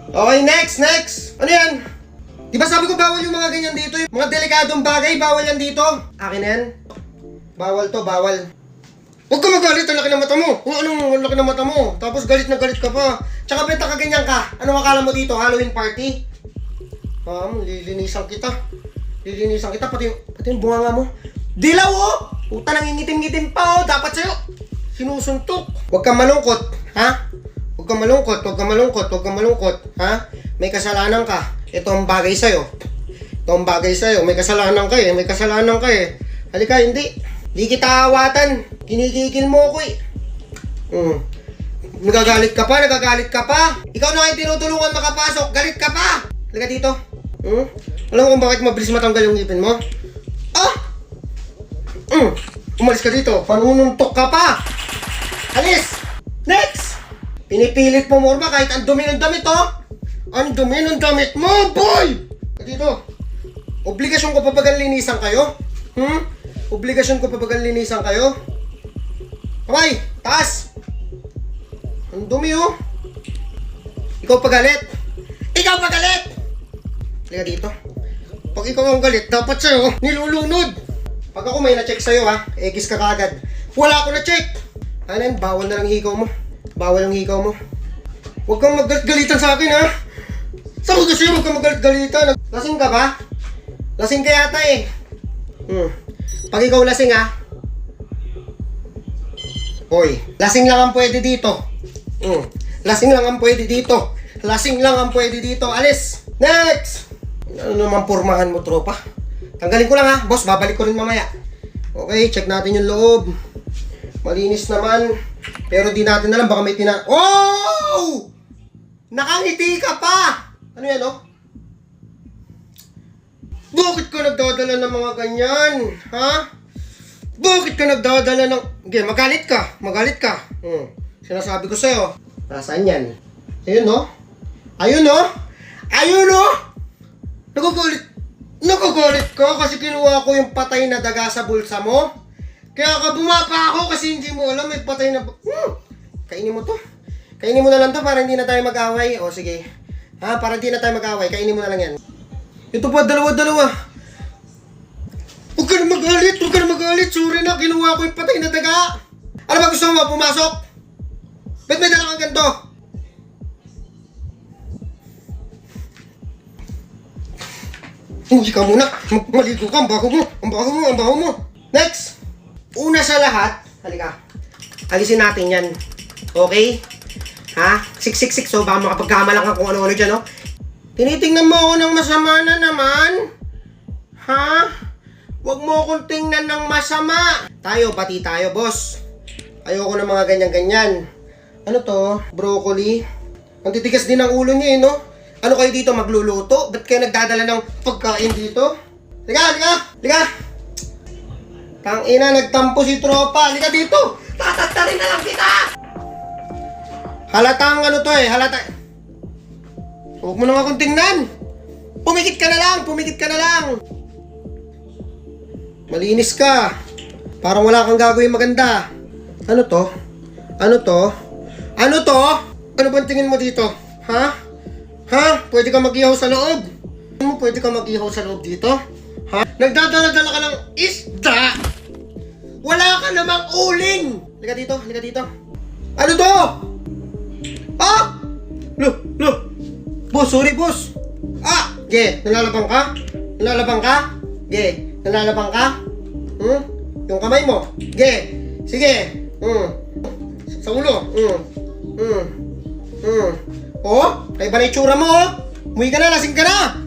Okay, next. Ano yan? Di ba sabi ko bawal yung mga ganyan dito? Yung mga delikadong bagay, bawal yan dito. Akin na yan. Bawal to, bawal. Huwag ka magalit, ang laki ng mata mo. Kung anong laki ng mata mo. Tapos galit na galit ka pa. Tsaka benta ka ganyan ka. Anong akala mo dito? Halloween party? Lilinisan kita. Pati yung bunganga mo. Dilaw oh! Puta, nangingitim-ngitim pa oh. Dapat sa'yo. Sinusuntok. Huwag kang malungkot. Ha? Huwag kang malungkot. Ha? May kasalanan ka. Ito ang bagay sa'yo. May kasalanan ka eh. Halika, hindi. Di kita awatan. Kinikikil mo ko eh. Nagagalit ka pa. Ikaw na kayo tinutulungan makapasok. Galit ka pa. Halika dito. Alam mo kung bakit mabilis matanggal yung ngipin mo? Umalis ka dito. Panununtok ka pa. Alis. Next. Pinipilit mo morma kahit ang dumi ng damit oh. Ang dumi ng damit mo, boy. Dito. Obligasyon ko pa bagang linisan kayo? Okay, taas. Ang dumi oh. Ikaw pagalit. Halika dito. Pag ikaw ang galit, dapat sa'yo, nilulunod. Pag ako may na-check sa'yo ha, egis ka kagad. Wala ako na-check. Ano yan, bawal na lang hikaw mo. Huwag kang magalit-galitan sa akin ha. Sabi ko sa'yo, huwag kang magalit-galitan. Lasing ka ba? Lasing ka yata eh. Pag ikaw lasing ha. Hoy, lasing lang ang pwede dito. Lasing lang ang pwede dito. Alis. Next. Ano naman pormahan mo, tropa? Tanggalin ko lang ha. Boss, babalik ko rin mamaya. Okay, check natin yung loob. Malinis naman. Pero di natin alam, baka may Oh! Nakangiti ka pa! Ano yan, oh? Bakit ka nagdadala ng mga ganyan? Ha? Bakit ka nagdadala ng... Okay, magalit ka. Sinasabi ko sa'yo. Nasaan yan? Ayun, no? Nagagalit ka kasi kinuha ko yung patay na daga sa bulsa mo. Kaya ka bumapa ako kasi hindi mo alam may patay na... Kainin mo to. Kainin mo na lang to para hindi na tayo mag-away. O sige. Ha? Para hindi na tayo mag-away. Kainin mo na lang yan. Ito pa, dalawa. Huwag ka na magalit. Sorry na, kinuha ko yung patay na daga. Ano ba gusto mo? Pumasok? Ba't may dala kang ganito? Hindi ka muna. Maligo ka. Ang baho mo. Next. Una sa lahat. Halika. Alisin natin yan. Okay? Ha? 666. So baka makapagkamalang ka kung ano-ano dyan, no? Tinitingnan mo ako ng masama na naman. Ha? Huwag mo akong tingnan ng masama. Pati tayo, boss. Ayoko ng mga ganyan-ganyan. Ano to? Broccoli. Ang titigas din ang ulo niya, no? Ano kayo dito, magluluto? Ba't kayo nagdadala ng pagkain dito? Liga! Tangina, nagtampo si tropa. Liga dito! Tatattalin na lang kita! Halatang ano to eh, Huwag mo na akong tingnan! Pumikit ka na lang! Malinis ka! Parang wala kang gagawin maganda. Ano to? Ano bang tingin mo dito? Ha? Pwede ka mag-ihaw sa loob? Pwede ka mag-ihaw sa loob dito? Ha? Nagdadala-dala ka ng isda! Wala ka namang uling! Halika dito. Ano to? Lo! Boss, sorry boss! Nalalabang ka? Nalalabang ka? Yung kamay mo? Sige! Sa ulo? Ay ba na itsura mo? Umuwi ka na, lasing ka na!